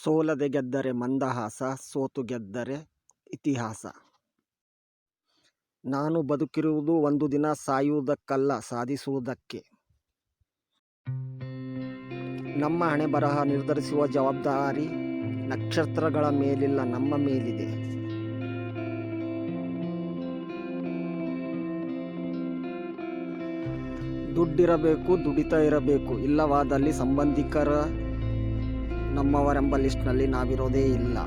ಸೋಲದೆ ಗೆದ್ದರೆ ಮಂದಹಾಸ, ಸೋತು ಗೆದ್ದರೆ ಇತಿಹಾಸ. ನಾನು ಬದುಕಿರುವುದು ಒಂದು ದಿನ ಸಾಯುವುದಕ್ಕಲ್ಲ, ಸಾಧಿಸುವುದಕ್ಕೆ. ನಮ್ಮ ಹಣೆಬರಹ ನಿರ್ಧರಿಸುವ ಜವಾಬ್ದಾರಿ ನಕ್ಷತ್ರಗಳ ಮೇಲಿಲ್ಲ, ನಮ್ಮ ಮೇಲಿದೆ. ದುಡ್ಡಿರಬೇಕು, ದುಡಿತಾ ಇರಬೇಕು. ಇಲ್ಲವಾದಲ್ಲಿ ಸಂಬಂಧಿಕರ ನಮ್ಮವರೆಂಬ ಲಿಸ್ಟ್ನಲ್ಲಿ ನಾವಿರೋದೇ ಇಲ್ಲ.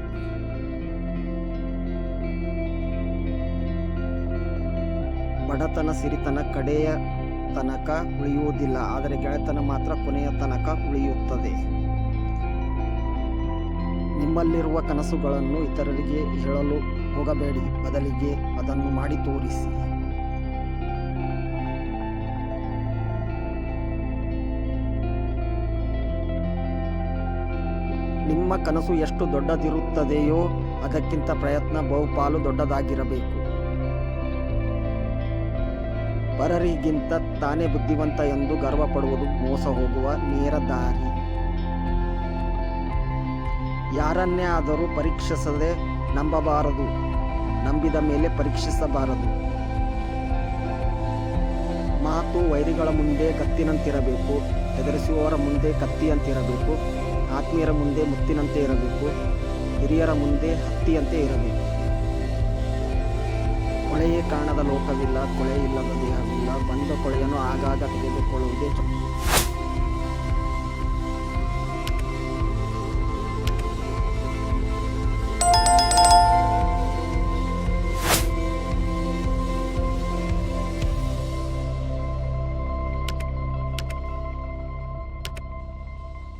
ಬಡತನ ಸಿರಿತನ ಕಡೆಯ ತನಕ ಉಳಿಯುವುದಿಲ್ಲ, ಆದರೆ ಗೆಳೆತನ ಮಾತ್ರ ಕೊನೆಯ ತನಕ ಉಳಿಯುತ್ತದೆ. ನಿಮ್ಮಲ್ಲಿರುವ ಕನಸುಗಳನ್ನು ಇತರರಿಗೆ ಹೇಳಲು ಹೋಗಬೇಡಿ, ಬದಲಿಗೆ ಅದನ್ನು ಮಾಡಿ ತೋರಿಸಿ. ನಿಮ್ಮ ಕನಸು ಎಷ್ಟು ದೊಡ್ಡದಿರುತ್ತದೆಯೋ ಅದಕ್ಕಿಂತ ಪ್ರಯತ್ನ ಬಹುಪಾಲು ದೊಡ್ಡದಾಗಿರಬೇಕು. ಪರರಿಗಿಂತ ತಾನೇ ಬುದ್ಧಿವಂತ ಎಂದು ಗರ್ವಪಡುವುದು ಮೋಸ ಹೋಗುವ ನೇರ ದಾರಿ. ಯಾರನ್ನೇ ಆದರೂ ಪರೀಕ್ಷಿಸದೆ ನಂಬಬಾರದು, ನಂಬಿದ ಮೇಲೆ ಪರೀಕ್ಷಿಸಬಾರದು. ಮಾತು ವೈರಿಗಳ ಮುಂದೆ ಕತ್ತಿನಂತಿರಬೇಕು, ಹೆದರಿಸುವವರ ಮುಂದೆ ಕತ್ತಿಯಂತಿರಬೇಕು. ಆತ್ಮೀಯರ ಮುಂದೆ ಮುತ್ತಿನಂತೆ ಇರಬೇಕು, ಹಿರಿಯರ ಮುಂದೆ ಹತ್ತಿಯಂತೆ ಇರಬೇಕು. ಕೊಳೆಯೇ ಕಾಣದ ಲೋಕವಿಲ್ಲ, ಕೊಳೆ ಇಲ್ಲದ ದೇಹವಿಲ್ಲ. ಬಂದ ಕೊಳೆಯನ್ನು ಆಗಾಗ ತೆಗೆದುಕೊಳ್ಳುವುದೇ